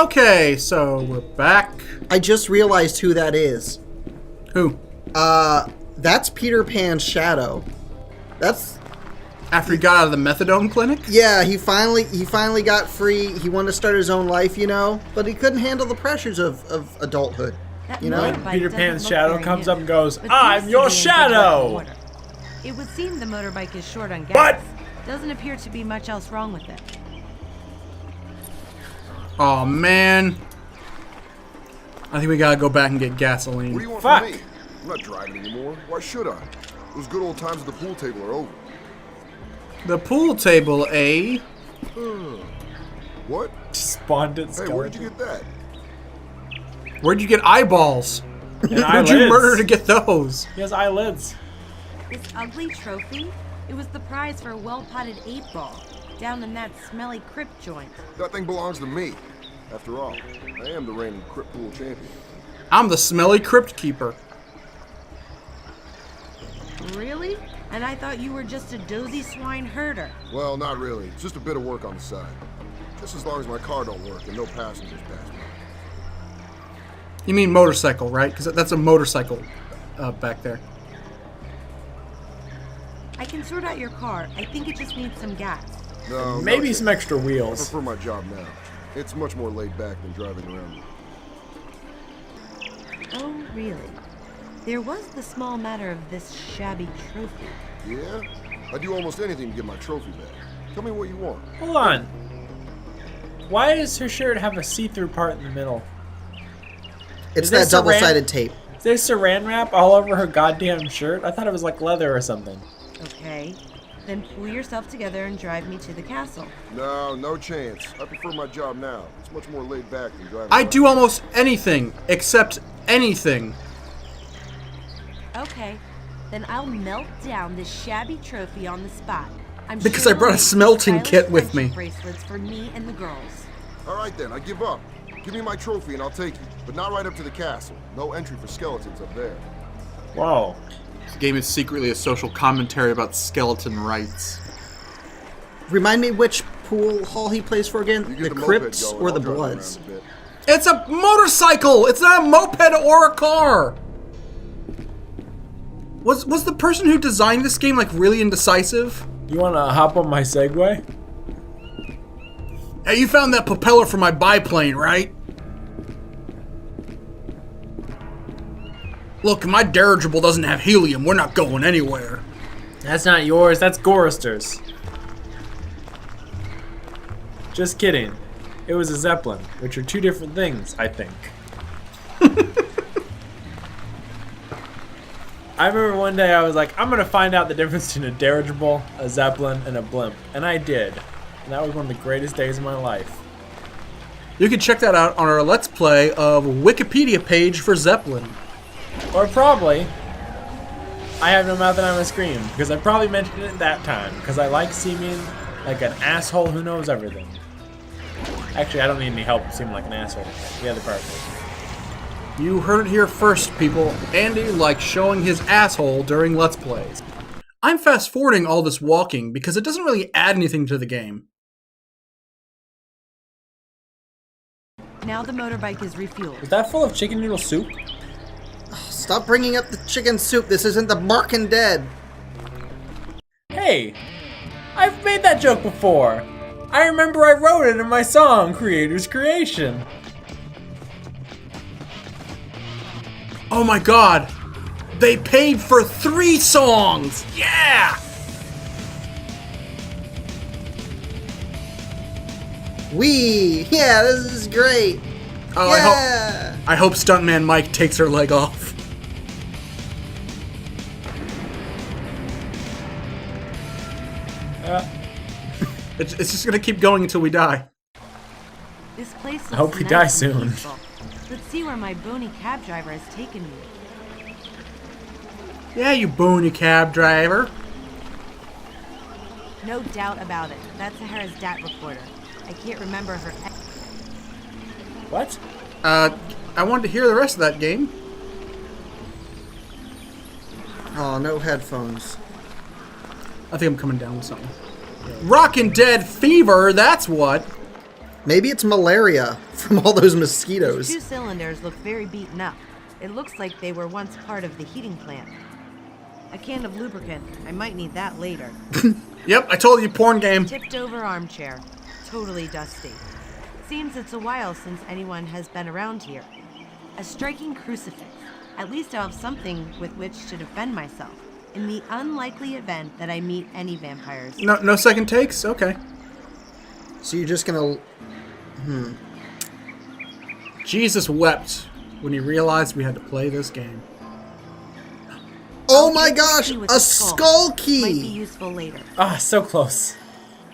Okay, so we're back. I just realized who that is. Who? That's Peter Pan's shadow. That's After he got out of the methadone clinic? yeah. He finally got free. He wanted to start his own life, you know, but he couldn't handle the pressures of adulthood. You know. When Peter Pan's shadow comes up and goes, "I'm your shadow." It would seem the motorbike is short on gas. But doesn't appear to be much else wrong with it. Oh man. I think we gotta go back and get gasoline. What do you want Fuck. from me? I'm not driving anymore. Why should I? Those good old times at the pool table are over. The pool table, eh? What? Despondent Hey, where did you skeleton. get that? Where'd you get eyeballs? And Who'd eyelids. you murder to get those? He has eyelids. This ugly trophy? It was the prize for a well-potted 8-ball down in that smelly crypt joint. That thing belongs to me. After all, I am the reigning crypt pool champion. I'm the smelly crypt keeper. Really? And I thought you were just a dozy swine herder. Well, not really. It's just a bit of work on the side. Just as long as my car don't work and no passengers pass me. You mean motorcycle, right? Because that's a motorcycle back there. I can sort out your car. I think it just needs some gas. No, Maybe no some chance. extra I wheels. prefer my job now. It's much more laid back than driving around. Oh, really? There was the small matter of this shabby trophy. Yeah? I do almost anything to get my trophy back. Tell me what you want. Hold on. Why does her shirt have a see-through part in the middle? It's Is there that double-sided tape. Is there saran wrap all over her goddamn shirt? I thought it was like leather or something. Okay. Then pull yourself together and drive me to the castle. No, no chance. I prefer my job now. It's much more laid back than driving I around. do almost anything except anything. Okay. Then I'll melt down this shabby trophy on the spot. I'm Because sure I brought a we'll make smelting stylish kit with me. friendship bracelets for me and the girls. All right then, I give up. Give me my trophy and I'll take you. But not right up to the castle. No entry for skeletons up there. Whoa. This game is secretly a social commentary about skeleton rights. Remind me which pool hall he plays for again? You The get the, Crypts moped going, or I'll the drive around Bloods? a bit. It's a motorcycle! It's not a moped or a car! Was the person who designed this game like really indecisive? You wanna hop on my Segway? Hey, you found that propeller for my biplane, right? Look, my dirigible doesn't have helium. We're not going anywhere. That's not yours, that's Gorister's. Just kidding. It was a Zeppelin, which are two different things, I think. I remember one day I was like, I'm gonna find out the difference between a dirigible, a Zeppelin, and a blimp. And I did. And that was one of the greatest days of my life. You can check that out on our Let's Play of Wikipedia page for Zeppelin. Or probably, I have no mouth and I'm gonna scream, because I probably mentioned it that time, because I like seeming like an asshole who knows everything. Actually, I don't need any help seeming like an asshole. The other part. You heard it here first, people. Andy likes showing his asshole during Let's Plays. I'm fast forwarding all this walking because it doesn't really add anything to the game. Now the motorbike is refueled. Is that full of chicken noodle soup? Stop bringing up the chicken soup. This isn't the Barkin' Dead. Hey, I've made that joke before. I remember I wrote it in my song, Creator's Creation. Oh my god! They paid for 3 songs! Yeah! Yeah, this is great. Oh, Yeah. I hope Stuntman Mike takes her leg off. It's just gonna keep going until we die. This place looks I hope we nice die and soon. peaceful. Let's see where my bony cab driver has taken me. Yeah, you boony cab driver. No doubt about it. That's Sahara's DAT recorder. I can't remember her. What? I wanted to hear the rest of that game. Oh, no headphones. I think I'm coming down with something. Rockin' Dead Fever, that's what. Maybe it's malaria from all those Those mosquitoes. 2 cylinders look very beaten up. It looks like they were once part of the heating plant. A can of lubricant. I might need that later. Yep, I told you, porn game. Tipped over armchair. Totally dusty. Seems it's a while since anyone has been around here. A striking crucifix. At least I'll have something with which to defend myself in the unlikely event that I meet any vampires. No second takes? Okay. So you're just gonna... Jesus wept when he realized we had to play this game. Oh my gosh! Key with A the skull Might be key! useful later. Ah, so close.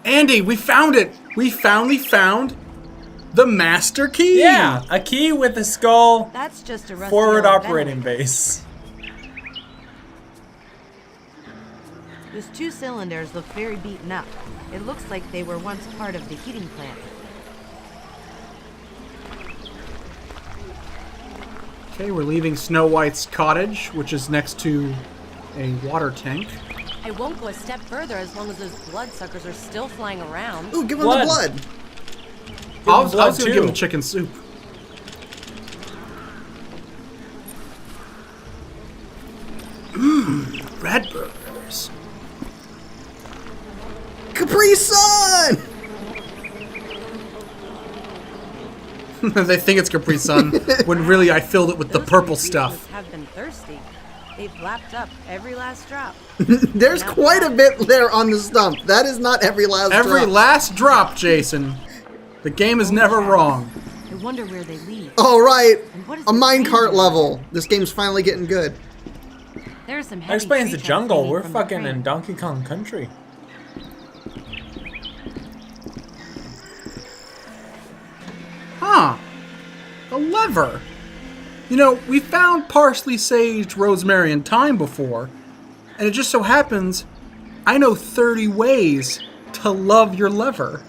Andy, we found it! We finally found the master key! Yeah, a key with a skull. That's just a rusty Forward old operating ventilator. base. Those 2 cylinders look very beaten up. It looks like they were once part of the heating plant. Okay, we're leaving Snow White's cottage, which is next to a water tank. I won't go a step further as long as those bloodsuckers are still flying around. Ooh, give him Blood. the blood. I was blood, gonna give him too. chicken soup. Red burgers. Capri Sun! They think it's Capri Sun, when really I filled it with the Those purple two stuff. must have been thirsty. They've lapped up every last drop. There's quite a bit there on the stump. That is not every last Every drop. last drop, Jason. The game is never wrong. I wonder where they lead. All right, And what is a the minecart reason? level. This game's finally getting good. There's some That heavy explains tree the trunks jungle. hanging We're from the fucking frame. in Donkey Kong Country. Huh. A lever. You know, we found parsley, sage, rosemary, and thyme before, and it just so happens I know 30 ways to love your lever.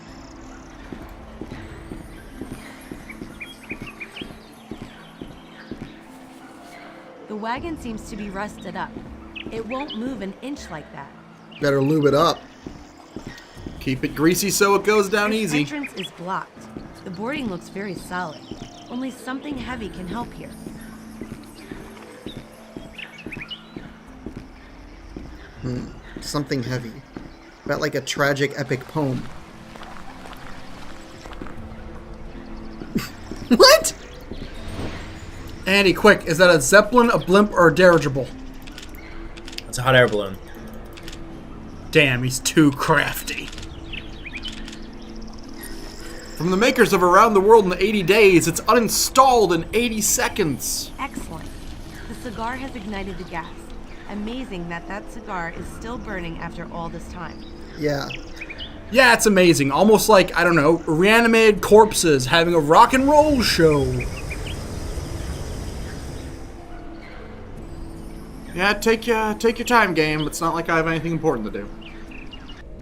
The wagon seems to be rusted up. It won't move an inch like that. Better lube it up. Keep it greasy so it goes down This easy. entrance is blocked. The boarding looks very solid. Only something heavy can help here. Something heavy. About like a tragic epic poem. What? Andy, quick, is that a zeppelin, a blimp, or a dirigible? It's a hot air balloon. Damn, he's too crafty. From the makers of Around the World in 80 Days, it's uninstalled in 80 seconds. Excellent. The cigar has ignited the gas. Amazing that that cigar is still burning after all this time. Yeah. Yeah, it's amazing. Almost like, I don't know, reanimated corpses having a rock and roll show. Yeah, take your time, game. It's not like I have anything important to do.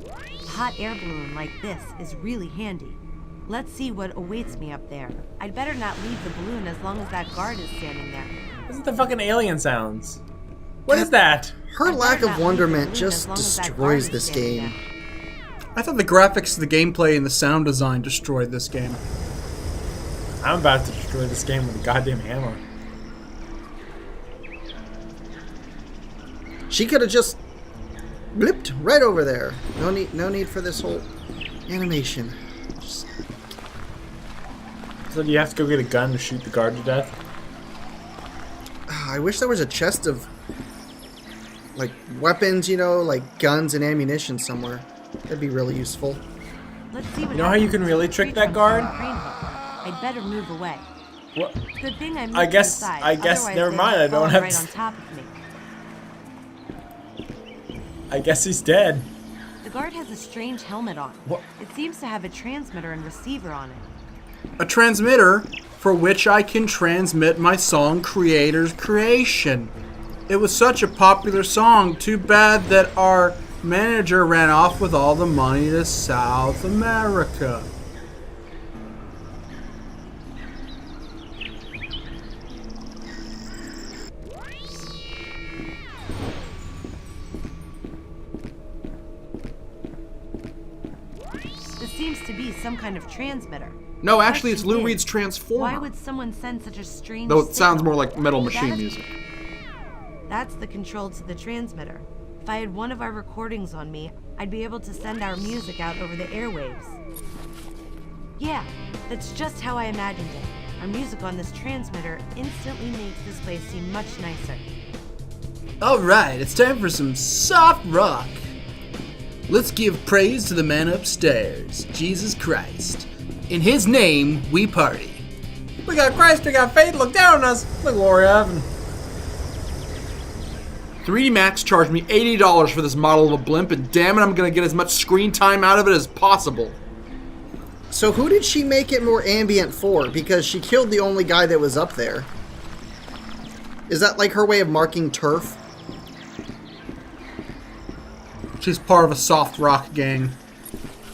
A hot air balloon like this is really handy. Let's see what awaits me up there. I'd better not leave the balloon as long as that guard is standing there. This is the fucking alien sounds. What is that? Her I'd lack better of not leave the wonderment balloon just as long as that guard destroys is this standing game. there. I thought the graphics, the gameplay, and the sound design destroyed this game. I'm about to destroy this game with a goddamn hammer. She could have just blipped right over there. No need for this whole animation. Just, So do you have to go get a gun to shoot the guard to death? I wish there was a chest of like weapons, you know, like guns and ammunition somewhere. That'd be really useful. Let's see what You know how you happens can to really the trick tree that trunks guard? on the crane hook. I'd better move away. What? Good thing I moved I to guess- the side. I guess- Otherwise never they'd mind, I don't fallen have right to- on top of me. I guess he's dead. The guard has a strange helmet on. What? It seems to have a transmitter and receiver on it. A transmitter for which I can transmit my song Creator's Creation. It was such a popular song, too bad that our manager ran off with all the money to South America. This seems to be some kind of transmitter. No, actually, it's Lou Question Reed's is, Transformer. Why would someone send such a strange Though it sounds signal? more like Metal Machine That- music. That's the control to the transmitter. If I had one of our recordings on me, I'd be able to send our music out over the airwaves. Yeah, that's just how I imagined it. Our music on this transmitter instantly makes this place seem much nicer. Alright, it's time for some soft rock. Let's give praise to the man upstairs, Jesus Christ. In his name, we party. We got Christ, we got faith, look down on us. Look what we're having. 3D Max charged me $80 for this model of a blimp, and damn it, I'm gonna get as much screen time out of it as possible. So who did she make it more ambient for? Because she killed the only guy that was up there. Is that like her way of marking turf? She's part of a soft rock gang.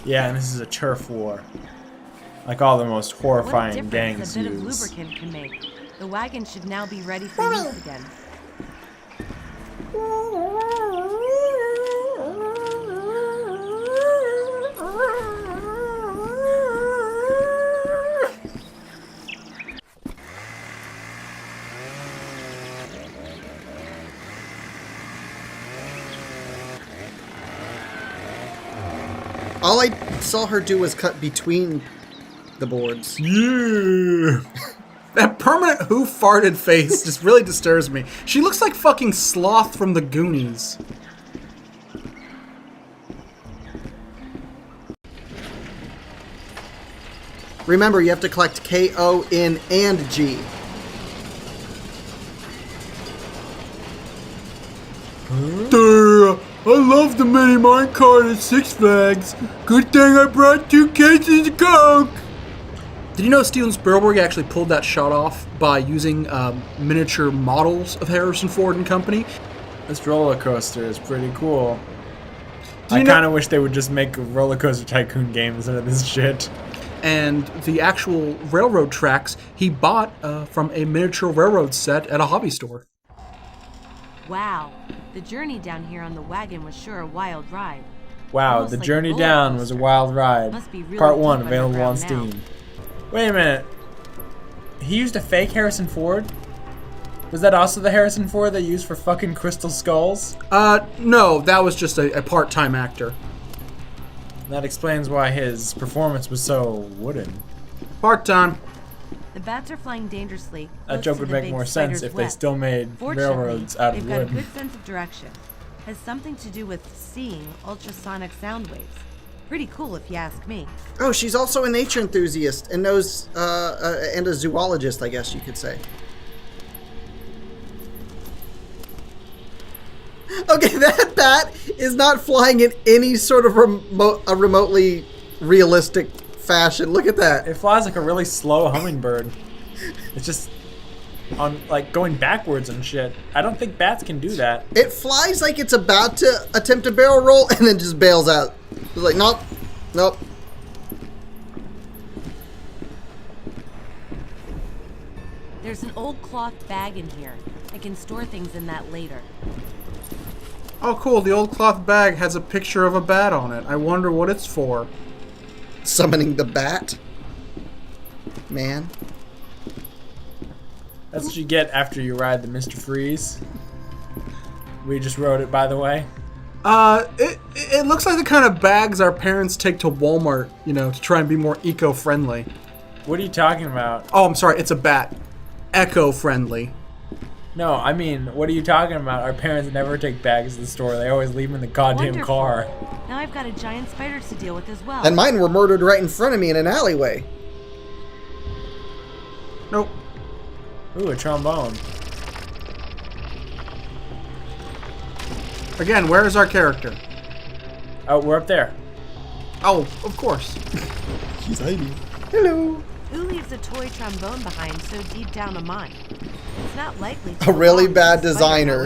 Yeah, and this is a turf war. Like all the most What a horrifying difference gangs a bit of use. lubricant can make. The wagon should now be ready for use again. All I saw her do was cut between the boards. Yeah. That permanent who farted face just really disturbs me. She looks like fucking Sloth from the Goonies. Remember, you have to collect K, O, N, and G. Duh, I love the mini minecart at Six Flags. Good thing I brought 2 cases of Coke. Did you know Steven Spielberg actually pulled that shot off by using miniature models of Harrison Ford and Company? This roller coaster is pretty cool. Do I you know- kind of wish they would just make a roller coaster tycoon game instead of this shit. And the actual railroad tracks he bought from a miniature railroad set at a hobby store. Wow, the journey down here on the wagon was sure a wild ride. Wow, Almost the like a journey roller down was a coaster. wild ride. Must be really Part 1 deep available on underground Steam. Wait a minute. He used a fake Harrison Ford? Was that also the Harrison Ford they used for fucking Crystal Skulls? No, that was just a part-time actor. That explains why his performance was so wooden. Part-time. The bats are flying dangerously. That close joke to would the make big more sense spider's if they web. still made Fortunately, railroads out they've of got a wood. good sense of direction. Has something to do with seeing ultrasonic sound waves. Pretty cool if you ask me. Oh, she's also a nature enthusiast and knows, and a zoologist, I guess you could say. Okay, that bat is not flying in any sort of remotely realistic fashion. Look at that. It flies like a really slow hummingbird. It's just on like going backwards and shit. I don't think bats can do that. It flies like it's about to attempt a barrel roll and then just bails out. It's like, nope, nope. There's an old cloth bag in here. I can store things in that later. Oh, cool. The old cloth bag has a picture of a bat on it. I wonder what it's for. Summoning the bat. Man. That's what you get after you ride the Mr. Freeze. We just rode it, by the way. It looks like the kind of bags our parents take to Walmart, you know, to try and be more eco-friendly. What are you talking about? Oh, I'm sorry. It's a bat. Eco-friendly. No, I mean, what are you talking about? Our parents never take bags to the store. They always leave them in the goddamn Wonderful. car. Now I've got a giant spider to deal with as well. And mine were murdered right in front of me in an alleyway. Nope. Ooh, a trombone. Again, where is our character? Oh, we're up there. Oh, of course. She's hiding. Hello. Who leaves a toy trombone behind so deep down a mine? It's not likely to A really belong to bad the spider, designer.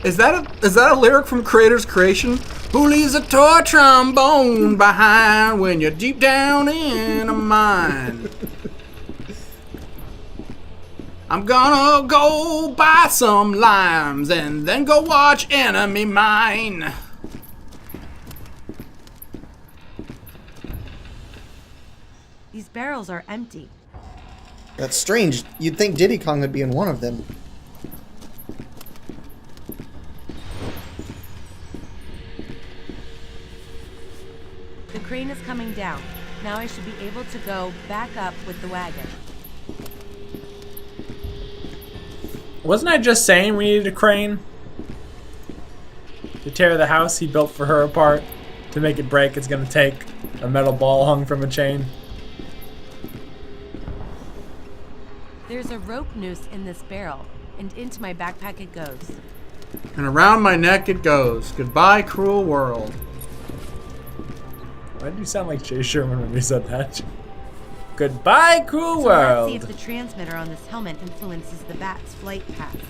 is it? Is that a lyric from Creator's Creation? Who leaves a toy trombone behind when you're deep down in a mine? I'm gonna go buy some limes and then go watch Enemy Mine. These barrels are empty. That's strange. You'd think Diddy Kong would be in one of them. The crane is coming down. Now I should be able to go back up with the wagon. Wasn't I just saying we needed a crane? To tear the house he built for her apart. To make it break, it's gonna take a metal ball hung from a chain. There's a rope noose in this barrel, and into my backpack it goes. And around my neck it goes. Goodbye, cruel world. Why did you sound like Jay Sherman when you said that? Goodbye, cruel So world. let's see if the transmitter on this helmet influences the bat's flight paths.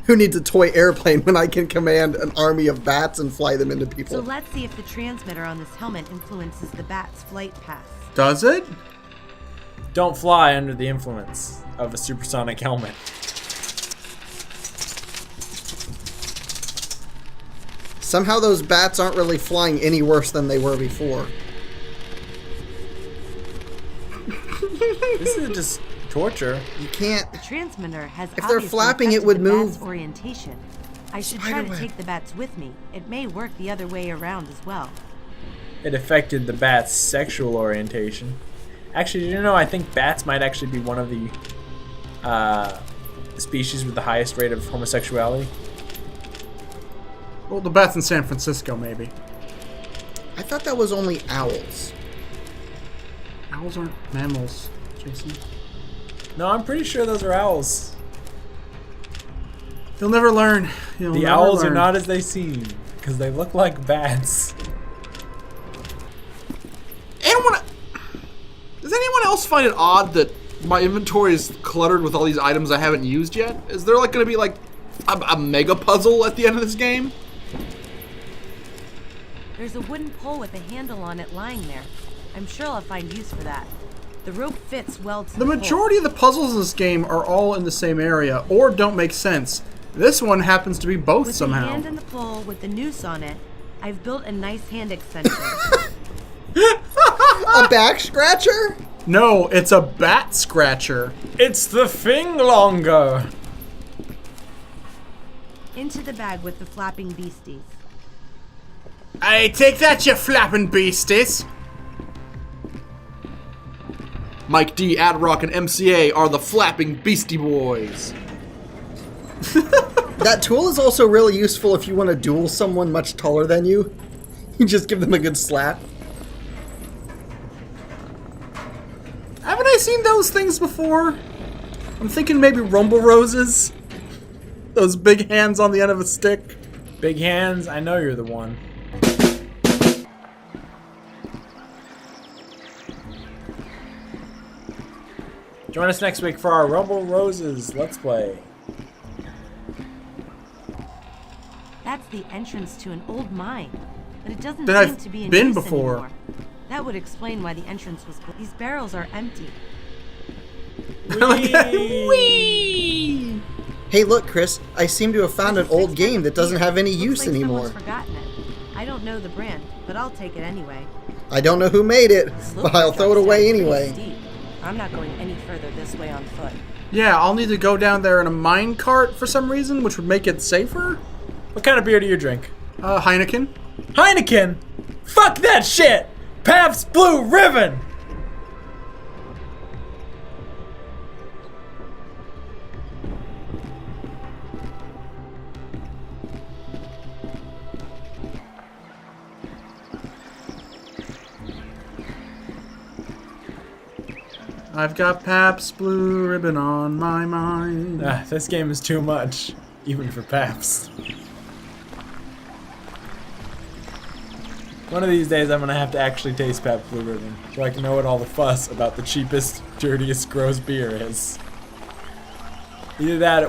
Who needs a toy airplane when I can command an army of bats and fly them into So people? let's see if the transmitter on this helmet influences the bat's flight paths. Does it? Don't fly under the influence of a supersonic helmet. Somehow those bats aren't really flying any worse than they were before. This is just torture. You can't... The transmitter has If they're obviously flapping, it affected would the bat's move. orientation. I should try to Spiderweb. take the bats with me. It may work the other way around as well. It affected the bat's sexual orientation. Actually, did you know I think bats might actually be one of the species with the highest rate of homosexuality? Well, the bats in San Francisco, maybe. I thought that was only owls. Owls aren't mammals, Jason. No, I'm pretty sure those are owls. You'll never learn. You'll The never owls are learn. not as they seem, because they look like bats. Does anyone else find it odd that my inventory is cluttered with all these items I haven't used yet? Is there like going to be like a mega puzzle at the end of this game? There's a wooden pole with a handle on it lying there. I'm sure I'll find use for that. The rope fits well to The majority of the puzzles in this game are all in the same area or don't make sense. This one happens to be both with somehow. the hand in the pole with the noose on it, I've built a nice hand extension. A back scratcher? No, it's a bat scratcher. It's the thing longer. Into the bag with the flapping beasties. Hey, take that, you flapping beasties. Mike D at Rockin MCA are the flapping beastie boys. That tool is also really useful if you want to duel someone much taller than you. You just give them a good slap. Haven't I seen those things before? I'm thinking maybe Rumble Roses. Those big hands on the end of a stick. Big hands, I know you're the one. Join us next week for our Rumble Roses Let's Play. That's the entrance to an old mine, but it doesn't That seem I've to be in been use before. anymore. That would explain why the entrance was closed. These barrels are empty. Whee! Hey, look, Chris. I seem to have found an old game that doesn't have any Looks use like anymore. someone's forgotten it. I don't know the brand, but I'll take it anyway. I don't know who made it, This but I'll looks throw it like away it's pretty anyway. steep. I'm not going any further this way on foot. Yeah, I'll need to go down there in a mine cart for some reason, which would make it safer. What kind of beer do you drink? Heineken. Heineken! Fuck that shit! Pabst Blue Ribbon! I've got Pabst Blue Ribbon on my mind. This game is too much, even for Pabst. One of these days I'm gonna have to actually taste Pabst Blue Ribbon, so I can know what all the fuss about the cheapest, dirtiest, gross beer is. Either that,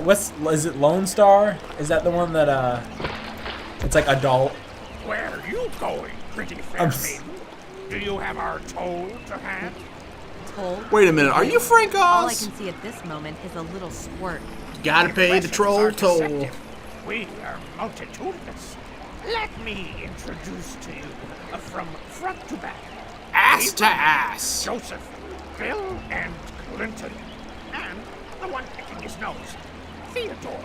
is it Lone Star? Is that the one that, it's like adult? Where are you going, pretty fair maiden? Do you have our toll to hand? Toll. Wait a minute, are you Frank All I Oz? can see at this moment is a little squirt. Gotta pay the Impressions troll are toll. deceptive. We are multitudinous. Let me introduce to you, from front to back, Ass to ass. Joseph, Bill, and Clinton. And the one picking his nose, Theodore.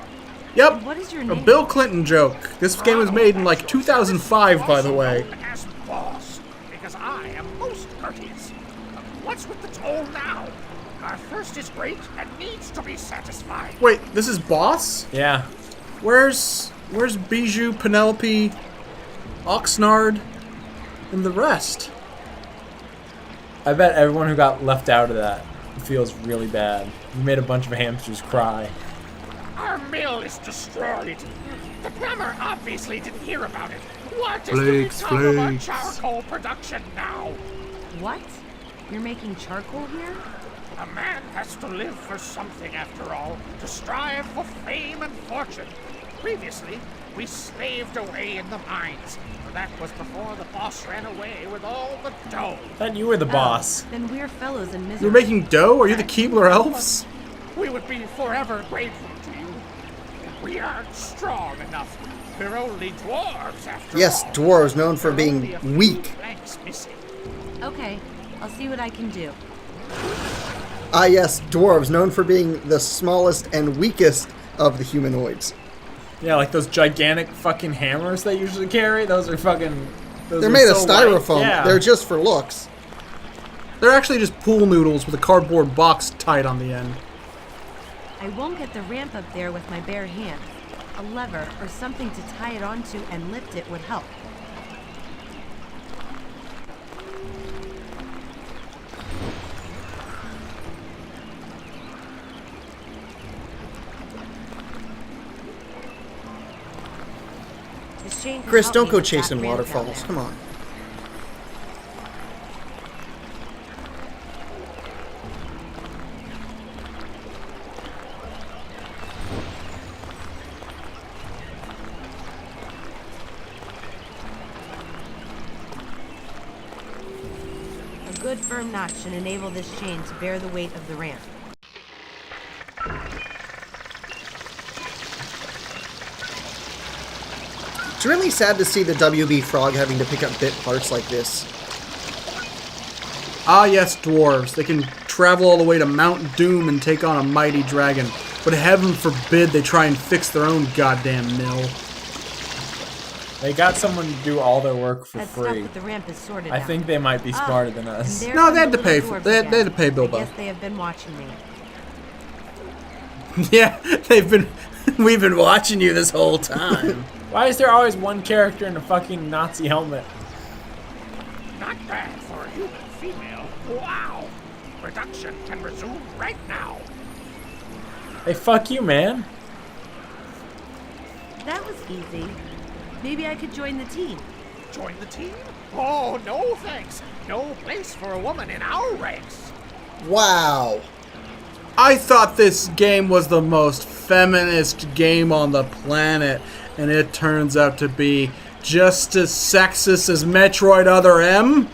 Yep. What is your A name? Bill Clinton joke. This game was made in like 2005, by the way. Also known as boss, because I am most courteous. What's with the toll now? Our thirst is great and needs to be satisfied. Wait, this is Boss? Yeah. Where's Bijou, Penelope, Oxnard, and the rest? I bet everyone who got left out of that feels really bad. You made a bunch of hamsters cry. Our mill is destroyed. The plumber obviously didn't hear about it. What is Flakes, the result of our flakes. charcoal production now? What? You're making charcoal here? A man has to live for something after all, to strive for fame and fortune. Previously, we slaved away in the mines, but that was before the boss ran away with all the dough. Then you were the boss. Oh, then we're fellows in misery. You're making dough? Are you the Keebler Elves? We would be forever grateful to you. We aren't strong enough. We're only dwarves after Yes, all. dwarves known for There are only being a few weak. planks missing. Okay, I'll see what I can do. Ah, yes, dwarves known for being the smallest and weakest of the humanoids. Yeah, like those gigantic fucking hammers they usually carry. Those are fucking. They're made of styrofoam. Yeah. They're just for looks. They're actually just pool noodles with a cardboard box tied on the end. I won't get the ramp up there with my bare hands. A lever or something to tie it onto and lift it would help. This chain can Chris, help don't me go get that chasing ramp down waterfalls. there. Come on. A good firm knot should enable this chain to bear the weight of the ramp. It's really sad to see the WB Frog having to pick up bit parts like this. Ah, yes, dwarves. They can travel all the way to Mount Doom and take on a mighty dragon. But heaven forbid they try and fix their own goddamn mill. They got someone to do all their work for That stuff free. with the ramp is sorted I out. think they might be Ah, smarter than and us. there No, come they had the to pay little for- dwarves they had again. to pay Bilbo. I guess they have been watching me. Yeah, we've been watching you this whole time. Why is there always one character in a fucking Nazi helmet? Not bad for a human female. Wow. Production can resume right now. Hey, fuck you, man. That was easy. Maybe I could join the team. Join the team? Oh, no thanks. No place for a woman in our ranks. Wow. I thought this game was the most feminist game on the planet, and it turns out to be just as sexist as Metroid Other M.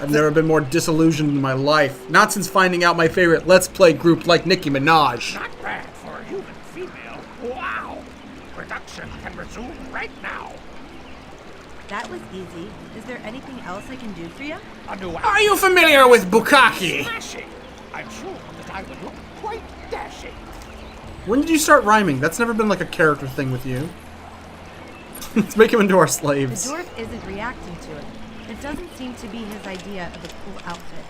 I've never been more disillusioned in my life. Not since finding out my favorite Let's Play group like Nicki Minaj. Not bad for a human female. Wow. Production can resume right now. That was easy. Is there anything else I can do for you? A new Are you familiar with Bukkake? Smashing. I'm sure that I would look quite dashing. When did you start rhyming? That's never been like a character thing with you. Let's make him into our The slaves. dwarf isn't reacting to it. It doesn't seem to be his idea of a cool outfit.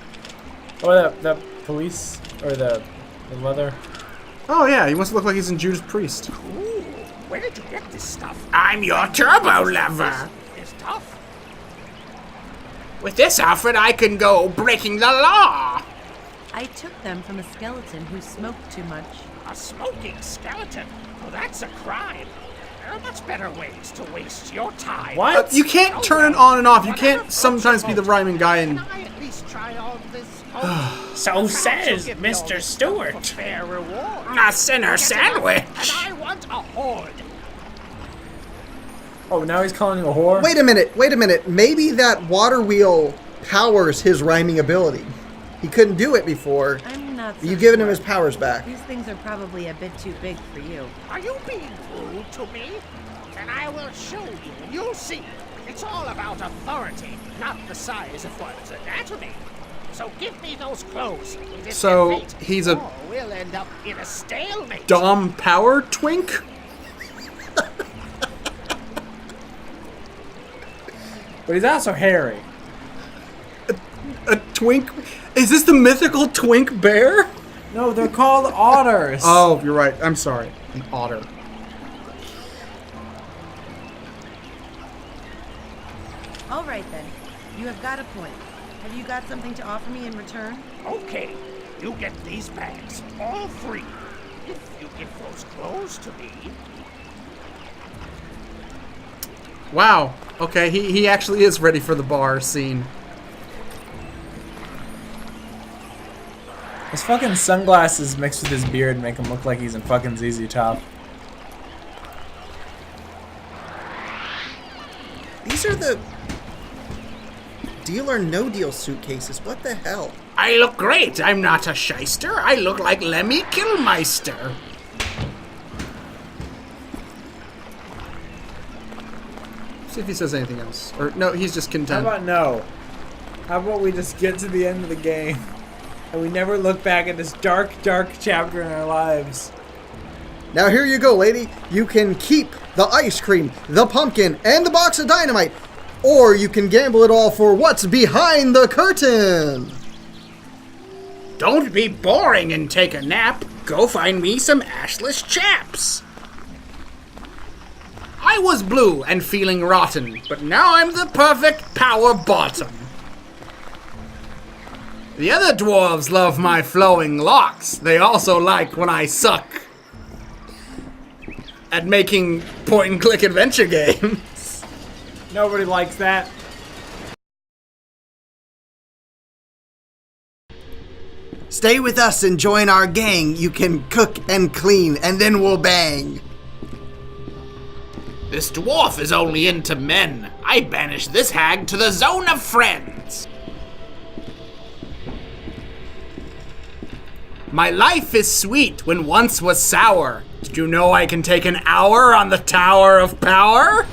Oh, the police or the leather. Oh yeah, he wants to look like he's in Judas Priest. Ooh, where did you get this stuff? I'm your turbo lover. It's tough. With this outfit, I can go breaking the law. I took them from a skeleton who smoked too much. A smoking skeleton? Well, that's a crime. There are much better ways to waste your time. What? You can't turn it on and off. You can't sometimes be the rhyming guy and... Can I at least try on this So Perhaps says you'll give me all Mr. this stuff for Stewart. fair reward. A sinner Get it up, sandwich. And I want a horde. Oh, now he's calling you a whore? Wait a minute. Maybe that water wheel powers his rhyming ability. He couldn't do it before. I'm not so You've given him sure. his powers back. These things are probably a bit too big for you. Are you being rude to me? and I will show you. You'll see. It's all about authority, not the size of one's anatomy. So give me those clothes. It is So, your fate, he's a- or we'll end up in a stalemate. Dom Power Twink? But he's also hairy. A twink? Is this the mythical twink bear? No, they're called otters. Oh, you're right. I'm sorry. An otter. All right then. You have got a point. Have you got something to offer me in return? Okay, you get these bags, all free. If you give those clothes to me. Wow. Okay, he actually is ready for the bar scene. His fucking sunglasses mixed with his beard make him look like he's in fucking ZZ Top. These are the deal or no deal suitcases. What the hell? I look great. I'm not a shyster. I look like Lemmy Kilmeister. See if he says anything else. Or no, he's just How content. about no? How about we just get to the end of the game and we never look back at this dark, dark chapter in our lives? Now here you go, lady. You can keep the ice cream, the pumpkin, and the box of dynamite. Or you can gamble it all for what's behind the curtain. Don't be boring and take a nap. Go find me some ashless chaps. I was blue and feeling rotten, but now I'm the perfect power bottom. The other dwarves love my flowing locks. They also like when I suck at making point-and-click adventure games. Nobody likes that. Stay with us and join our gang. You can cook and clean, and then we'll bang. This dwarf is only into men. I banish this hag to the zone of friends. My life is sweet when once was sour. Did you know I can take an hour on the Tower of Power?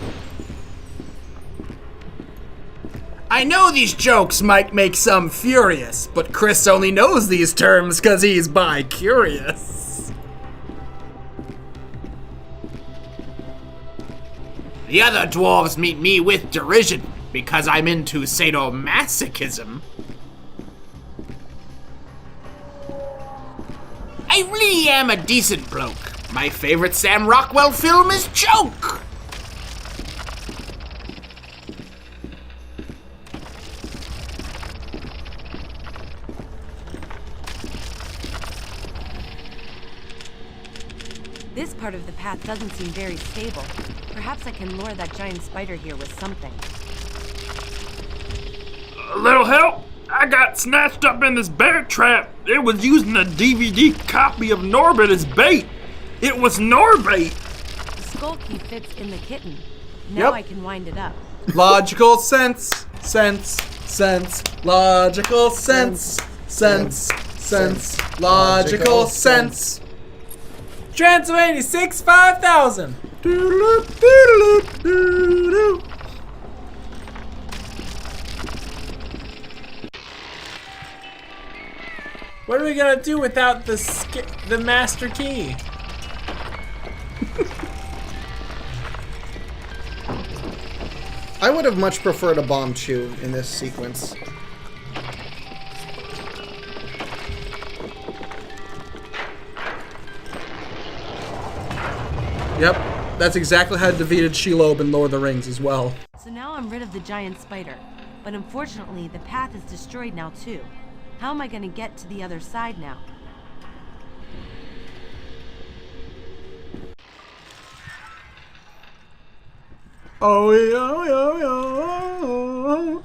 I know these jokes might make some furious, but Chris only knows these terms 'cause he's bi-curious. The other dwarves meet me with derision because I'm into sadomasochism. I really am a decent bloke. My favorite Sam Rockwell film is Joke. This part of the path doesn't seem very stable. Perhaps I can lure that giant spider here with something. A little help? I got snatched up in this bear trap. It was using a DVD copy of Norbit as bait. It was Norbait. The skull key fits in the kitten. Now Yep. I can wind it up. Logical sense, logical sense, logical sense. Transylvania 65000. Doodaloo, doodaloo, doodaloo. What are we gonna do without the master key? I would have much preferred a bomb chew in this sequence. Yep, that's exactly how I defeated Shelob in Lord of the Rings as well. So now I'm rid of the giant spider. But unfortunately, the path is destroyed now too. How am I going to get to the other side now? Oh, yeah, yeah, yeah.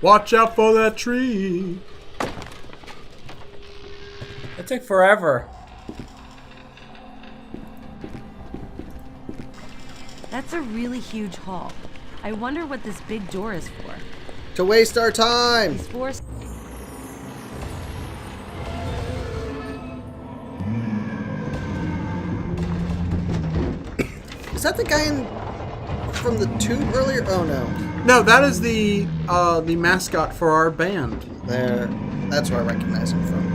Watch out for that tree. It took forever. That's a really huge hall. I wonder what this big door is for. To waste our time. These four... that the guy from the tube earlier? Oh no. No, that is the mascot for our band. There. That's where I recognize him from.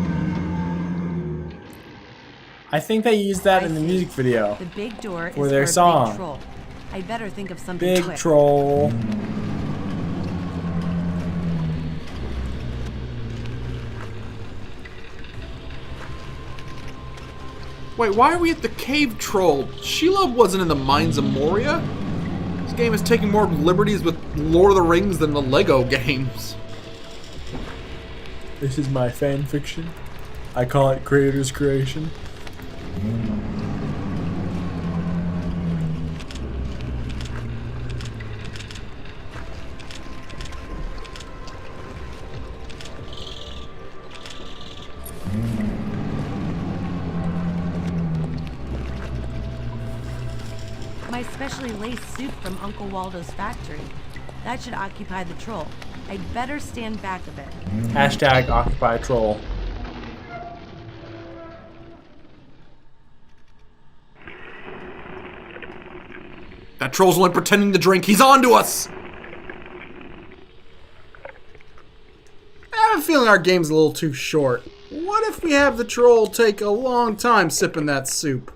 I think they used that I in the see. music video. The big door For is their for a song. big troll. I'd better think of something Big quick. troll. Wait, why are we at the cave troll? Sheila wasn't in the Mines of Moria. This game is taking more liberties with Lord of the Rings than the Lego games. This is my fan fiction. I call it creator's creation. My specially laced soup from Uncle Waldo's factory. That should occupy the troll. I'd better stand back a bit. Hashtag Occupy Troll. That troll's only pretending to drink. He's on to us! I have a feeling our game's a little too short. What if we have the troll take a long time sipping that soup?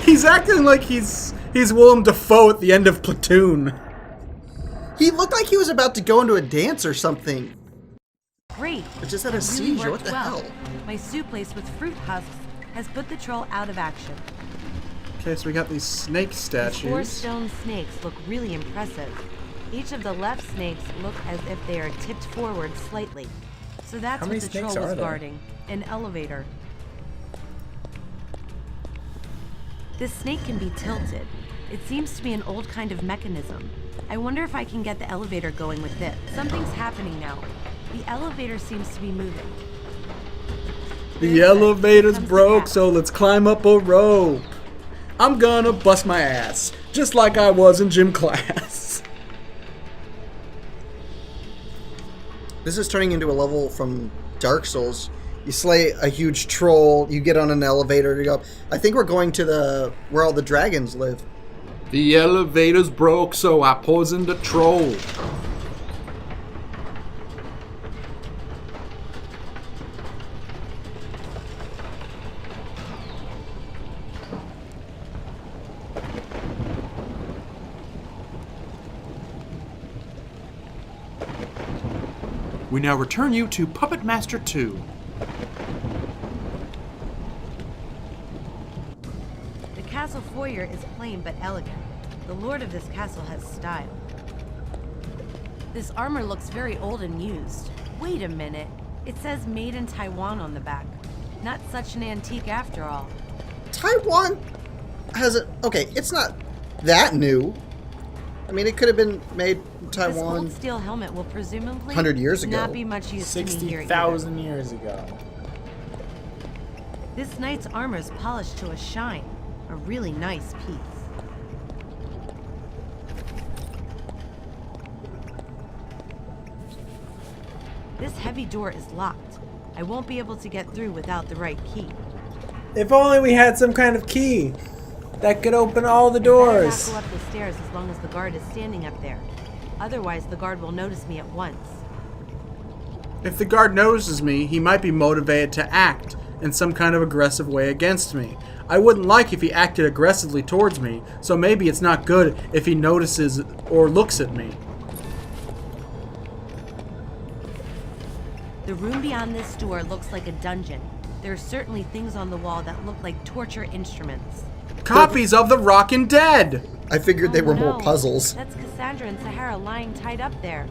He's acting like he's Willem Dafoe at the end of Platoon. He looked like he was about to go into a dance or something. Great. But just had a It really seizure. What worked the well. hell? My soup laced with fruit husks has put the troll out of action. Okay, so we got these snake These 4 statues. stone snakes look really impressive. Each of the left snakes look as if they are tipped forward slightly. So that's How what many the snakes troll are was there? guarding. An elevator. This snake can be tilted. It seems to be an old kind of mechanism. I wonder if I can get the elevator going with this. Something's happening now. The elevator seems to be moving. The elevator's Comes the broke, cat. so let's climb up a rope. I'm gonna bust my ass, just like I was in gym class. This is turning into a level from Dark Souls. You slay a huge troll, you get on an elevator, you go up. I think we're going to where all the dragons live. The elevator's broke, so I poisoned a troll. We now return you to Puppet Master 2. The castle foyer is plain but elegant. The lord of this castle has style. This armor looks very old and used. Wait a minute. It says made in Taiwan on the back. Not such an antique after all. Taiwan has a... Okay, it's not that new. I mean, it could have been made in This Taiwan. old steel helmet will presumably 100 years ago. not be much use to me here either. 60,000 years ago. This knight's armor is polished to a shine. A really nice piece. This heavy door is locked. I won't be able to get through without the right key. If only we had some kind of key that could open all the Better not doors. go up the stairs as long as the guard is standing up there. Otherwise, the guard will notice me at once. If the guard notices me, he might be motivated to act in some kind of aggressive way against me. I wouldn't like if he acted aggressively towards me, so maybe it's not good if he notices or looks at me. The room beyond this door looks like a dungeon. There are certainly things on the wall that look like torture instruments. Copies of the Rockin' Dead! I figured they Oh, were more no. puzzles. That's Cassandra and Sahara lying tied up there.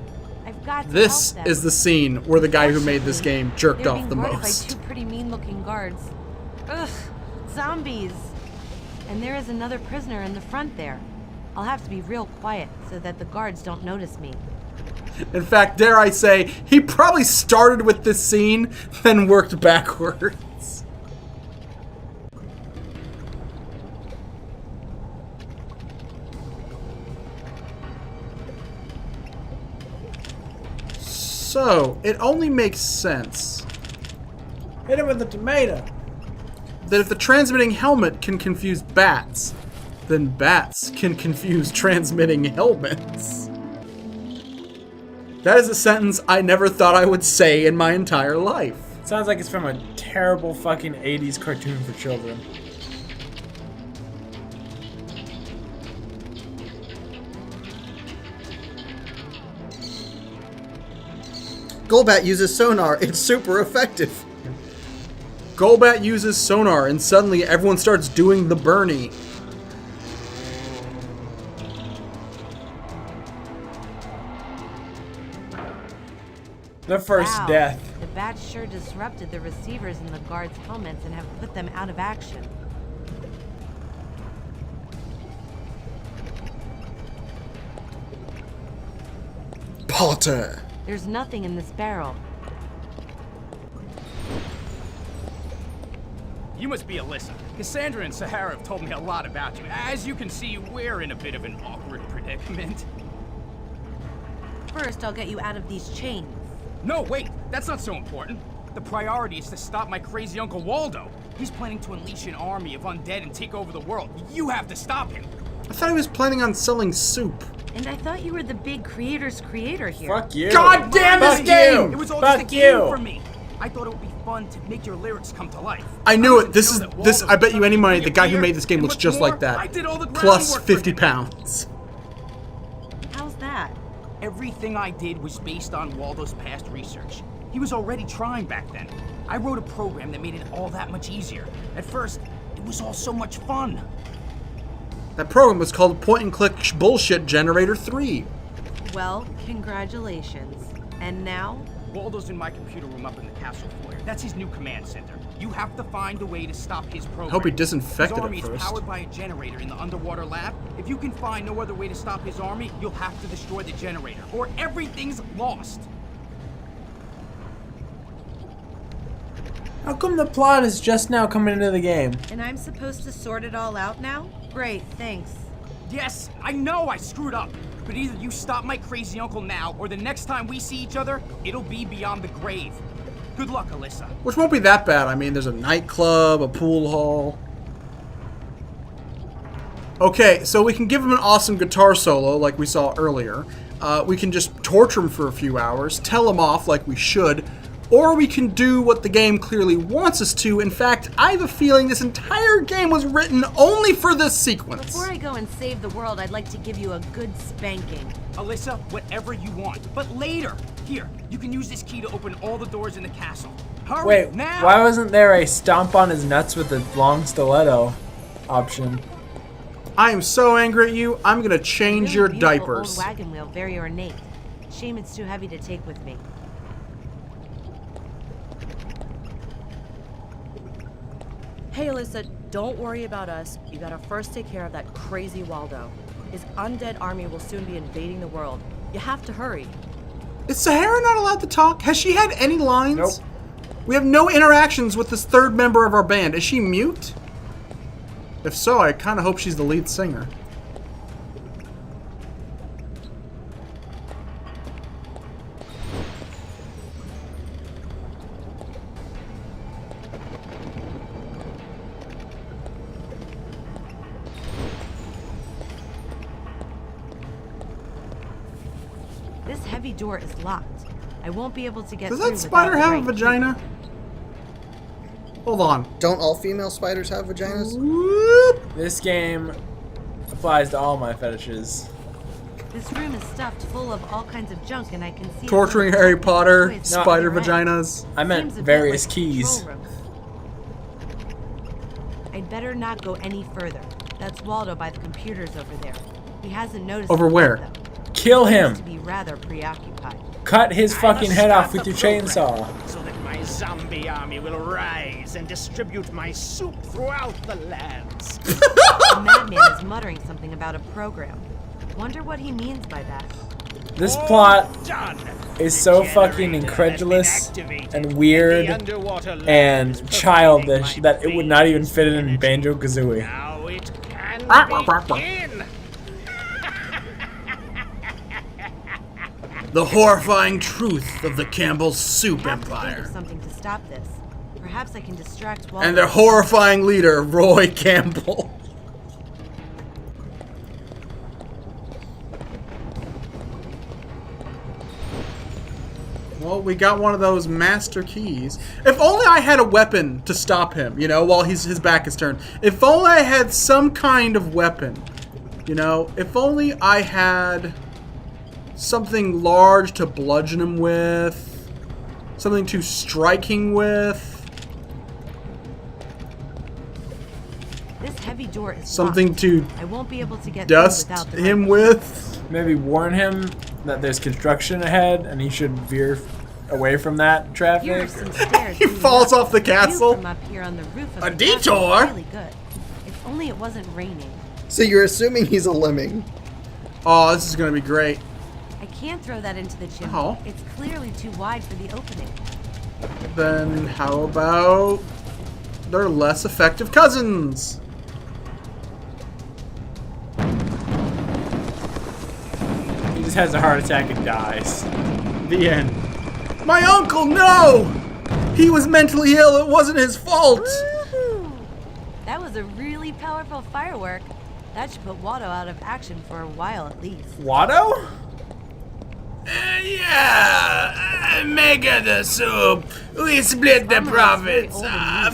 I've got to This help them. is the scene where the guy who made this game jerked They're off being the guarded most. by 2 pretty mean-looking guards. Ugh, zombies. And there is another prisoner in the front there. I'll have to be real quiet so that the guards don't notice me. In fact, dare I say, he probably started with this scene, then worked backwards. So, it only makes sense Hit him with the tomato. that if the transmitting helmet can confuse bats, then bats can confuse transmitting helmets. That is a sentence I never thought I would say in my entire life. Sounds like it's from a terrible fucking 80s cartoon for children. Golbat uses sonar. It's super effective. Golbat uses sonar and suddenly everyone starts doing the Bernie. The first Wow, death. The bats sure disrupted the receivers in the guards' helmets and have put them out of action. Potter. There's nothing in this barrel. You must be Alyssa. Cassandra and Sahara have told me a lot about you. As you can see, we're in a bit of an awkward predicament. First, I'll get you out of these chains. No, wait, that's not so important. The priority is to stop my crazy Uncle Waldo. He's planning to unleash an army of undead and take over the world. You have to stop him. I thought he was planning on selling soup. And I thought you were the big creator's creator here. Fuck you. God damn this Fuck game! you. It was all Fuck just a game you. for me. I thought it would be fun to make your lyrics come to life. I knew it. didn't This know is that this. Waldo I bet you any money would the guy who appear, made this game and looks what's just more, like that. I did all the Plus groundwork for 50 him. pounds. How's that? Everything I did was based on Waldo's past research. He was already trying back then. I wrote a program that made it all that much easier. At first, it was all so much fun. That program was called Point and Click Bullshit Generator 3. Well, congratulations. And now? Waldo's in my computer room up in the castle foyer. That's his new command center. You have to find a way to stop his program. Hope he disinfected his army it is first. powered by a generator in the underwater lab. If you can find no other way to stop his army, you'll have to destroy the generator, or everything's lost. How come the plot is just now coming into the game? And I'm supposed to sort it all out now? Great, thanks. Yes, I know I screwed up. But either you stop my crazy uncle now, or the next time we see each other, it'll be beyond the grave. Good luck, Alyssa. Which won't be that bad. I mean, there's a nightclub, a pool hall. Okay, so we can give him an awesome guitar solo like we saw earlier. We can just torture him for a few hours, tell him off like we should, or we can do what the game clearly wants us to. In fact, I have a feeling this entire game was written only for this sequence. Before I go and save the world, I'd like to give you a good spanking. Alyssa, whatever you want, but later. Here, you can use this key to open all the doors in the castle. Hurry, Wait, now! why wasn't there a stomp on his nuts with a long stiletto option? I am so angry at you, I'm gonna change Really your beautiful diapers. Old wagon wheel, very ornate. Shame it's too heavy to take with me. Hey, Alyssa, don't worry about us. You gotta first take care of that crazy Waldo. His undead army will soon be invading the world. You have to hurry. Is Sahara not allowed to talk? Has she had any lines? Nope. We have no interactions with this third member of our band. Is she mute? If so, I kind of hope she's the lead singer. This heavy door is locked. I won't be able to get Does through that spider without the have a right key. vagina? Hold on. Don't all female spiders have vaginas? Whoop. This game applies to all my fetishes. This room is stuffed full of all kinds of junk, and I can see Torturing a little Harry tuck Potter, toys spider around. vaginas. I meant Seems a bit various like a keys. control room. I'd better not go any further. That's Waldo by the computers over there. He hasn't noticed. Over me where? yet, though. Kill He him! seems to be rather preoccupied. Cut his fucking head off with your Start the chainsaw. program so that my zombie army will rise and distribute my soup throughout the lands. The madman is muttering something about a program. Wonder what he means by that. This plot Done. is The so fucking generator has incredulous been activated, and weird the underwater lab is and performing childish my that it would not even phase fit in energy. Banjo-Kazooie. Now it can begin. The horrifying truth of the Campbell's Soup I have to think Empire. of something to stop this. Perhaps I can distract Waldo. And their horrifying leader, Roy Campbell. Well, we got one of those master keys. If only I had a weapon to stop him, you know, while his back is turned. If only I had some kind of weapon. You know, if only I had something large to bludgeon him with. Something to strike him with. This heavy door is Something locked. to I won't be able to get dust through without the him right- with. Maybe warn him that there's construction ahead and he should veer away from that Here traffic. are some stairs. He leading falls up. off the The view castle. from up here on the roof of A the castle is detour? really good. If only it wasn't raining. So you're assuming he's a lemming. Oh, this is gonna be great. I can't throw that into the chimney. Oh. It's clearly too wide for the opening. Then how about their less effective cousins? He just has a heart attack and dies. The end. My uncle, no! He was mentally ill. It wasn't his fault. Woohoo! That was a really powerful firework. That should put Watto out of action for a while at least. Watto? Yeah, mega the soup. We split the profits. Wait a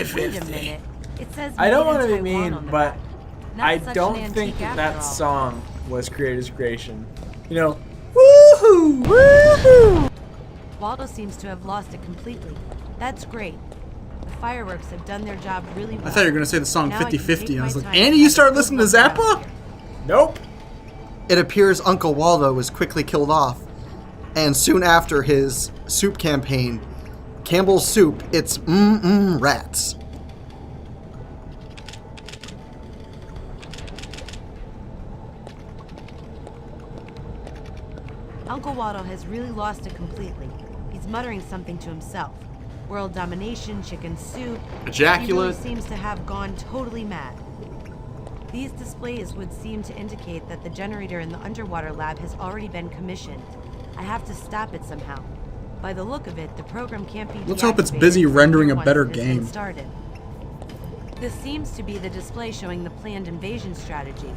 50-50. minute. It says I don't made in want to be Taiwan mean, on the but back. Not I such an don't antique think that after all. song was creator's creation. You know, Woohoo! Woohoo! Waldo seems to have lost it completely. That's great. The fireworks have done their job really well. I thought you were gonna say the song Now I can 50-50, take and I was my like, time Andy, and you have a start good listening to look around Zappa? here. nope. It appears Uncle Waldo was quickly killed off, and soon after his soup campaign, Campbell's Soup, it's rats. Uncle Waldo has really lost it completely. He's muttering something to himself. World domination, chicken soup. Ejaculate. He really seems to have gone totally mad. These displays would seem to indicate that the generator in the underwater lab has already been commissioned. I have to stop it somehow. By the look of it, the program can't be Let's hope it's deactivated busy rendering a once better it has been game. started. This seems to be the display showing the planned invasion strategy.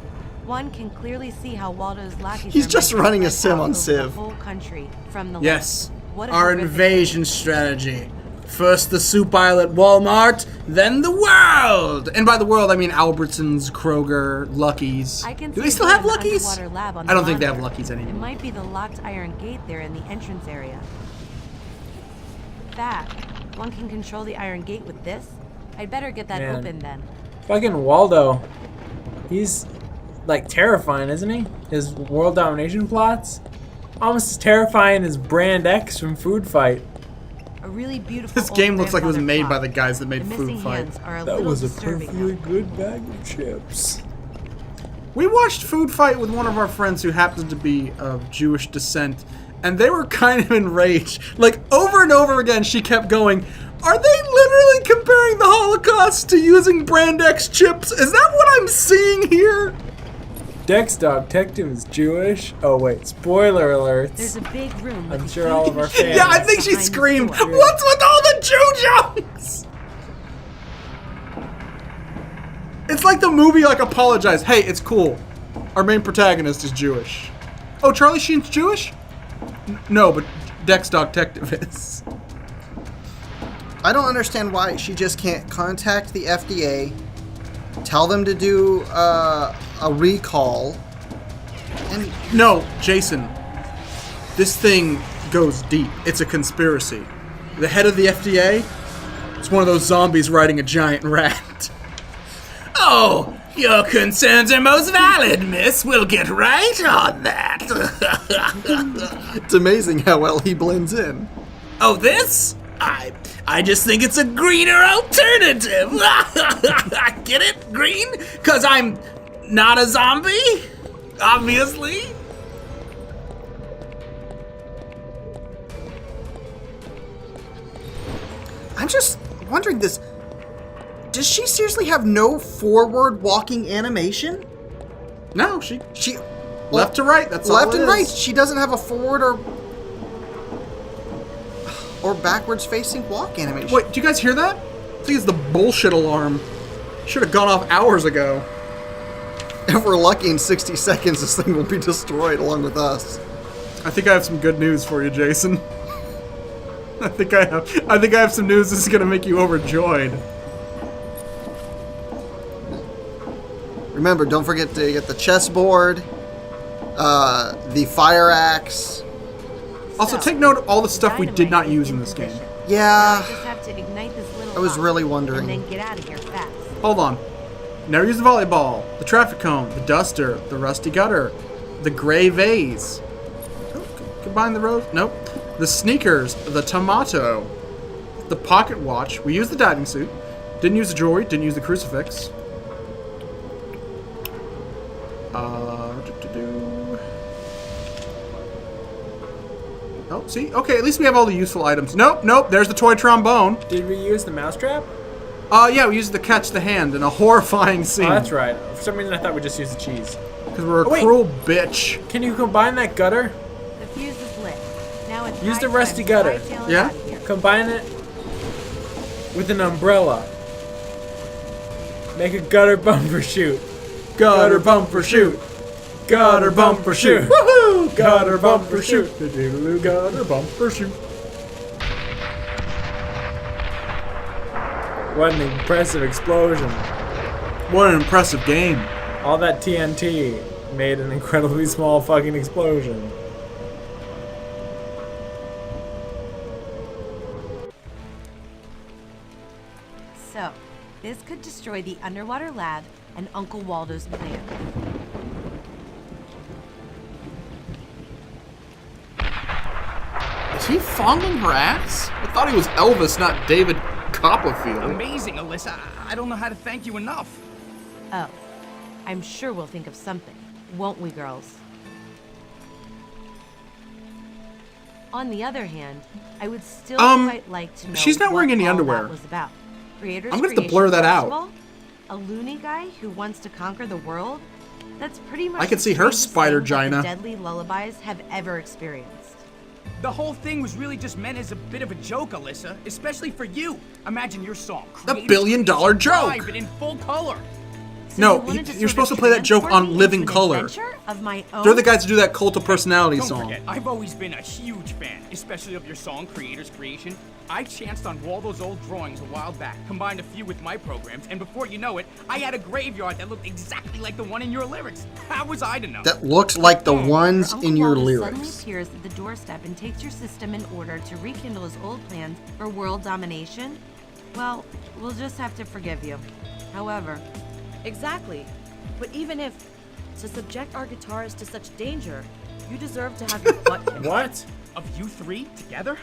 One can clearly see how Waldo's lackeys He's are just making running a spread sim out on over Civ. The whole country from the Yes. left. What a Our horrific invasion strategy. First the soup aisle at Walmart, then the world. And by the world, I mean Albertsons, Kroger, Lucky's. I can Do see they still it have in the Lucky's? underwater lab on I don't the think they have monitor. Lucky's anymore. It might be the locked iron gate there in the entrance area. That. One can control the iron gate with this? I'd better get that Man. open then. Fucking Waldo. He's like terrifying, isn't he? His world domination plots? Almost as terrifying as Brand X from Food Fight. A really beautiful This old game looks like it was grandfather made by clock. the guys that made The Food missing Fight. hands are a That little was a disturbing, perfectly though. good bag of chips. We watched Food Fight with one of our friends who happened to be of Jewish descent, and they were kind of enraged. Like, over and over again, she kept going, are they literally comparing the Holocaust to using Brand X chips? Is that what I'm seeing here? Dex Dog Tectum is Jewish. Oh wait, spoiler alerts. There's a big room with I'm a sure all of our fans. Yeah, I think she behind the screamed, door. what's with all the Jew jokes? It's like the movie, like, apologized. Hey, it's cool. Our main protagonist is Jewish. Oh, Charlie Sheen's Jewish? No, but Dex Dog Detective is. I don't understand why she just can't contact the FDA, tell them to do a recall, and No, Jason. This thing goes deep. It's a conspiracy. The head of the FDA is one of those zombies riding a giant rat. Oh, your concerns are most valid, miss. We'll get right on that. it's amazing how well he blends in. Oh, this? I just think it's a greener alternative. Get it? Green? 'Cause I'm not a zombie? Obviously. I'm just wondering this. Does she seriously have no forward walking animation? No, she... Left to right, that's all Left it and right. is. She doesn't have a forward or backwards facing walk animation. Wait, do you guys hear that? I think it's the bullshit alarm. Should have gone off hours ago. If we're lucky, in 60 seconds, this thing will be destroyed along with us. I think I have some good news for you, Jason. I think I have some news that's gonna make you overjoyed. Remember, don't forget to get the chessboard, the fire axe. Also, take note of all the stuff we did not use in this game. Yeah, Just have to ignite this little I was bomb really and wondering. then get out of here fast. Hold on. Never use the volleyball, the traffic cone, the duster, the rusty gutter, the gray vase. Oh, combine the rose. Nope. The sneakers, the tomato, the pocket watch. We used the diving suit. Didn't use the jewelry. Didn't use the crucifix. Oh, see? Okay, at least we have all the useful items. Nope, nope. There's the toy trombone. Did we use the mousetrap? Yeah, we used the catch the hand in a horrifying scene. Oh, that's right. For some reason, I thought we just used the cheese. Because we're a Oh, wait. cruel bitch. Can you combine that gutter? The fuse is lit. Now it's Use high the rusty time to gutter. hightail it Yeah? out of here. Combine it with an umbrella. Make a gutter bumper shoot. Gutter bumper shoot. Gutter bumper shoot. Woohoo! Gutter bumper shoot. Doodaloo gutter bumper shoot. What an impressive explosion. What an impressive game. All that TNT made an incredibly small fucking explosion. So, this could destroy the underwater lab and Uncle Waldo's plan. Is he fondling her ass? I thought he was Elvis, not David Copperfield. Amazing, Alyssa. I don't know how to thank you enough. Oh, I'm sure we'll think of something, won't we, girls? On the other hand, I would still quite like to know she's not wearing what any all underwear. that was about. Creators I'm gonna have to Creation blur that out. Festival? A loony guy who wants to conquer the world? That's pretty much I can the see her strangest spider thing that gina. the deadly lullabies have ever experienced. The whole thing was really just meant as a bit of a joke, Alyssa, especially for you. Imagine your song. The created billion-dollar live joke. and in full color. So No, you wanted you're sort supposed of to play that joke transport on me Living into an Color. adventure of my own? They're the guys who do that Cult of Personality Don't song. forget, I've always been a huge fan, especially of your song, Creator's Creation. I chanced on Waldo's old drawings a while back, combined a few with my programs, and before you know it, I had a graveyard that looked exactly like the one in your lyrics. How was I to know? That looked like the And ones Uncle in your Waldo suddenly lyrics. appears at the doorstep and takes your system in order to rekindle his old plans for world domination. Well, we'll just have to forgive you. However, Exactly. But even if, to subject our guitarist to such danger, you deserve to have your butt kicked. What? Of you three together?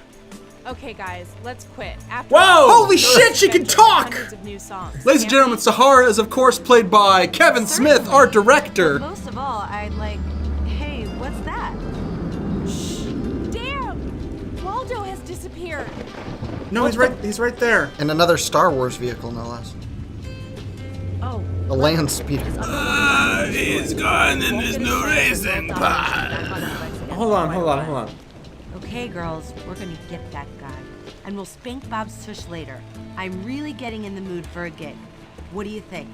Okay, guys, let's quit. After Whoa! all, Holy those shit, she can adventures, talk! hundreds of new songs. Ladies and Can't gentlemen, we- Sahara is of course played by Kevin Smith, certainly. our director. most of all, I'd like. Hey, what's that? Damn! Waldo has disappeared. No, he's right there. And another Star Wars vehicle, no less. Oh, A land speeder. He's gone and there's no racing pod. Hold on. Okay, girls, we're gonna get that guy. And we'll spank Bob's tush later. I'm really getting in the mood for a gig. What do you think?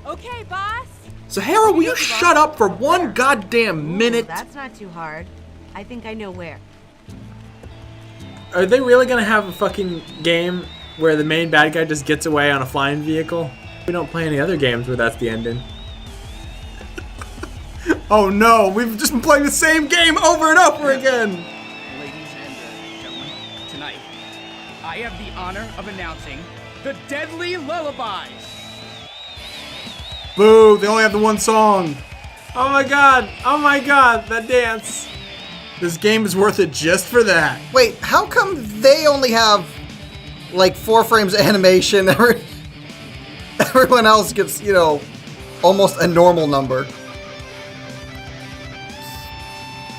Okay, boss. Sahara, will you shut up for one goddamn minute? Ooh, that's not too hard. I think I know where. Are they really gonna have a fucking game where the main bad guy just gets away on a flying vehicle? We don't play any other games where that's the ending. Oh no, we've just been playing the same game over and over again. Ladies and gentlemen, tonight, I have the honor of announcing the Deadly Lullabies. Boo, they only have the one song. Oh my god, that dance. This game is worth it just for that. Wait, how come they only have like 4 frames of animation? Everyone else gets, almost a normal number.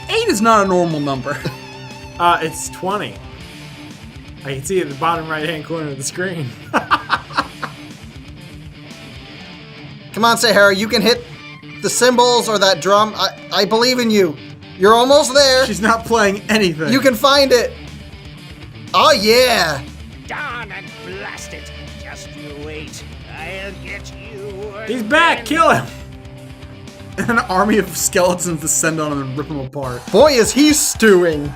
8 is not a normal number. It's 20. I can see it at the bottom right-hand corner of the screen. Come on, Sahara, you can hit the cymbals or that drum. I believe in you. You're almost there. She's not playing anything. You can find it. Oh, yeah. Darn and blast it. Just you wait. I'll get you. He's back! Kill him! An army of skeletons descend on him and rip him apart. Boy, is he stewing.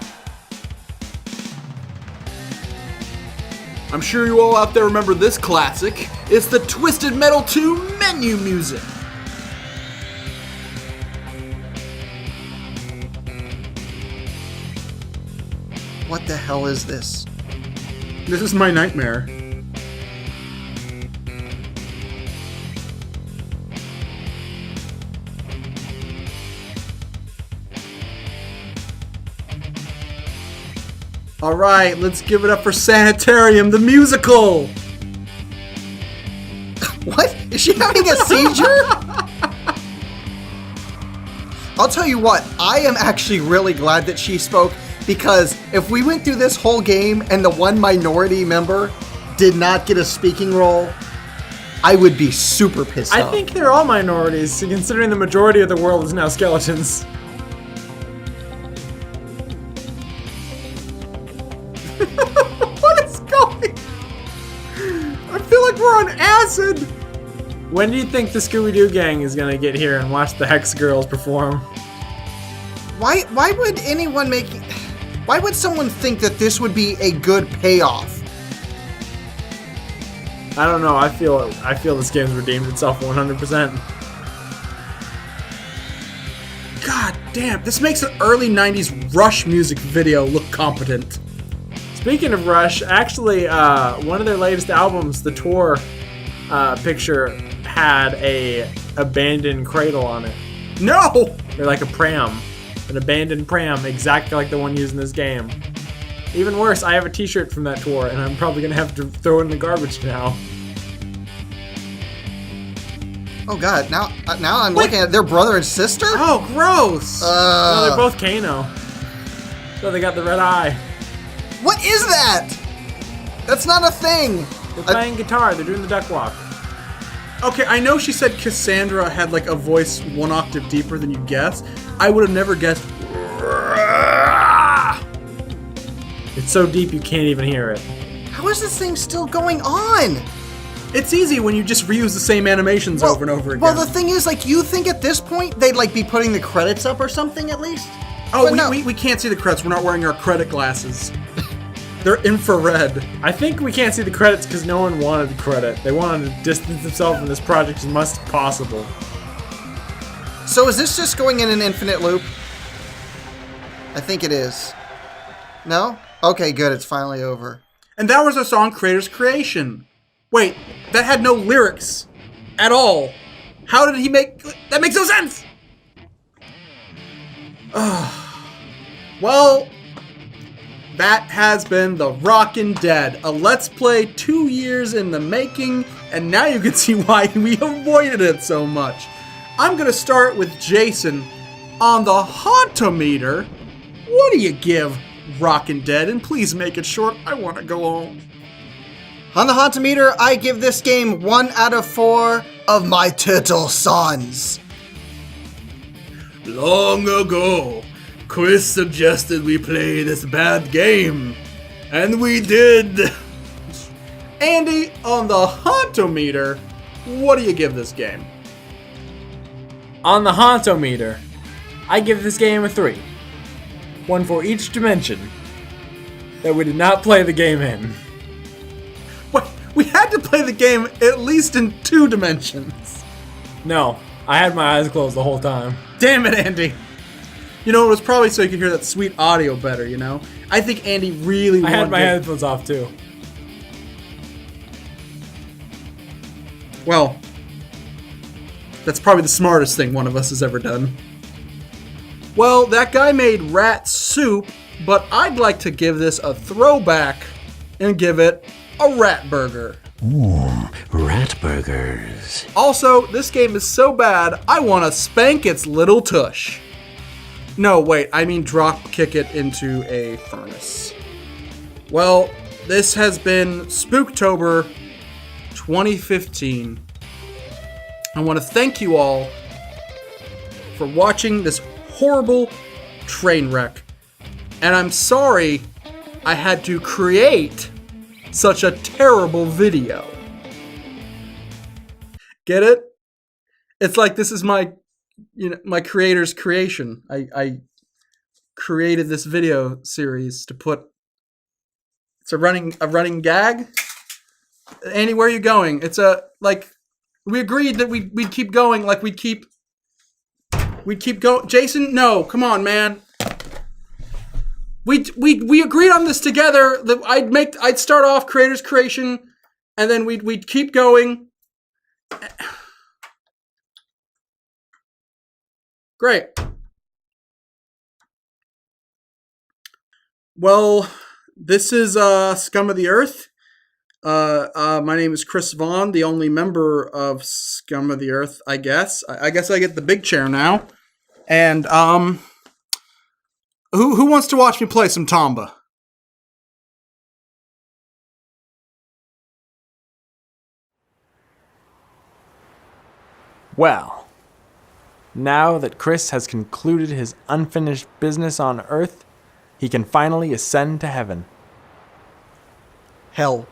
I'm sure you all out there remember this classic. It's the Twisted Metal 2 menu music. What the hell is this? This is my nightmare. All right, let's give it up for Sanitarium, the musical. What? Is she having a seizure? I'll tell you what, I am actually really glad that she spoke, because if we went through this whole game and the one minority member did not get a speaking role, I would be super pissed off. I think they're all minorities, considering the majority of the world is now skeletons. What is going? I feel like we're on acid. When do you think the Scooby-Doo gang is gonna get here and watch the Hex Girls perform? Why would anyone make... Why would someone think that this would be a good payoff? I don't know. I feel this game's redeemed itself 100%. God damn, this makes an early 90s Rush music video look competent. Speaking of Rush, actually, one of their latest albums, the tour picture, had a abandoned cradle on it. No! They're like a pram. An abandoned pram, exactly like the one used in this game. Even worse, I have a t-shirt from that tour, and I'm probably gonna have to throw it in the garbage now. Oh god, now I'm looking at their brother and sister? Oh, gross! No, they're both Kano. So they got the red eye. What is that? That's not a thing! They're playing guitar, they're doing the duck walk. Okay, I know she said Cassandra had like a voice 1 octave deeper than you guess. I would have never guessed. It's so deep you can't even hear it. How is this thing still going on? It's easy when you just reuse the same animations over and over again. Well, the thing is, like, you think at this point they'd like be putting the credits up or something at least? Oh, But no. we can't see the credits. We're not wearing our credit glasses. They're infrared. I think we can't see the credits because no one wanted the credit. They wanted to distance themselves from this project as much as possible. So is this just going in an infinite loop? I think it is. No? Okay, good. It's finally over. And that was a song creator's creation. Wait, that had no lyrics at all. How did he make... That makes no sense! Well, that has been the Rockin' Dead, a Let's Play 2 years in the making, and now you can see why we avoided it so much. I'm gonna start with Jason. On the Hauntometer, what do you give Rockin' Dead? And please make it short, I want to go home. On the Hauntometer, I give this game 1 out of 4 of my turtle sons. Long ago, Chris suggested we play this bad game, and we did. Andy, on the Hauntometer, what do you give this game? On the Hauntometer, I give this game a 3. 1 for each dimension that we did not play the game in. What? We had to play the game at least in 2 dimensions. No, I had my eyes closed the whole time. Damn it, Andy. You know, it was probably so you could hear that sweet audio better, you know? I think Andy really wanted I had my headphones off too. Well, that's probably the smartest thing one of us has ever done. Well, that guy made rat soup, but I'd like to give this a throwback and give it a rat burger. Ooh, rat burgers. Also, this game is so bad, I want to spank its little tush. No, wait, I mean drop kick it into a furnace. Well, this has been Spooktober 2015. I want to thank you all for watching this horrible train wreck. And I'm sorry I had to create such a terrible video. Get it? It's like this is my creator's creation. I created this video series to put. It's a running gag. Andy, where are you going? It's we agreed that we'd keep going, like we'd keep going. Jason, no, come on, man. We agreed on this together. That I'd start off creator's creation, and then we'd keep going. Great. Well, this is Scum of the Earth. My name is Chris Vaughn, the only member of Scum of the Earth, I guess. I guess I get the big chair now. And who wants to watch me play some Tomba? Well, now that Chris has concluded his unfinished business on Earth, he can finally ascend to heaven. Hell.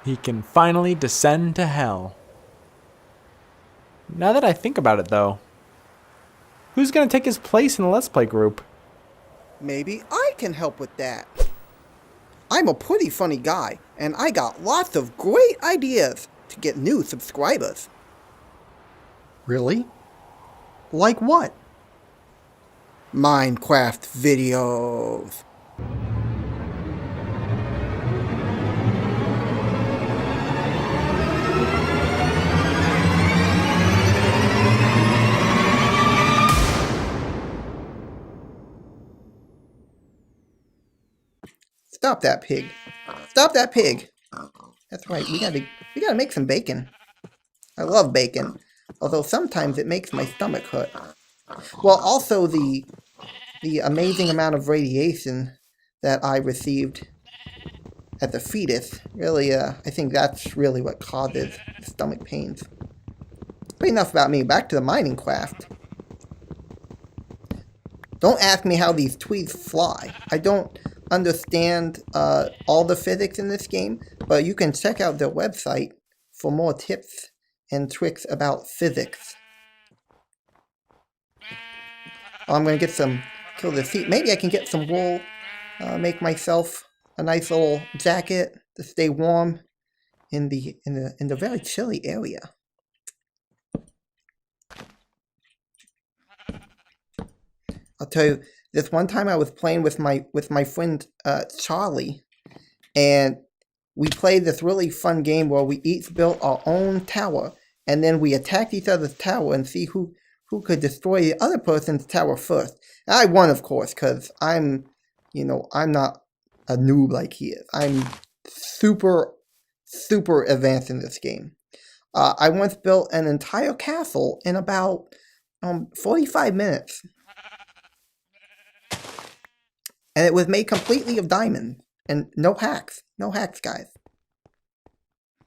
He can finally descend to hell. Now that I think about it, though, who's going to take his place in the Let's Play group? Maybe I can help with that. I'm a pretty funny guy, and I got lots of great ideas to get new subscribers. Really? Like what? Minecraft videos. Stop that pig. Stop that pig. That's right, we gotta make some bacon. I love bacon, although sometimes it makes my stomach hurt. Well, also the amazing amount of radiation that I received at the fetus, really, I think that's really what causes stomach pains. But enough about me, back to the mining craft. Don't ask me how these tweeds fly. I don't understand all the physics in this game, but you can check out their website for more tips and tricks about physics. I'm going to kill this heat. Maybe I can get some wool, make myself a nice little jacket to stay warm in the very chilly area. I'll tell you, this one time I was playing with my friend Charlie, and we played this really fun game where we each built our own tower, and then we attacked each other's tower and see who could destroy the other person's tower first. And I won, of course, because I'm not a noob like he is. I'm super advanced in this game. I once built an entire castle in about 45 minutes. And it was made completely of diamond. And no hacks. No hacks, guys.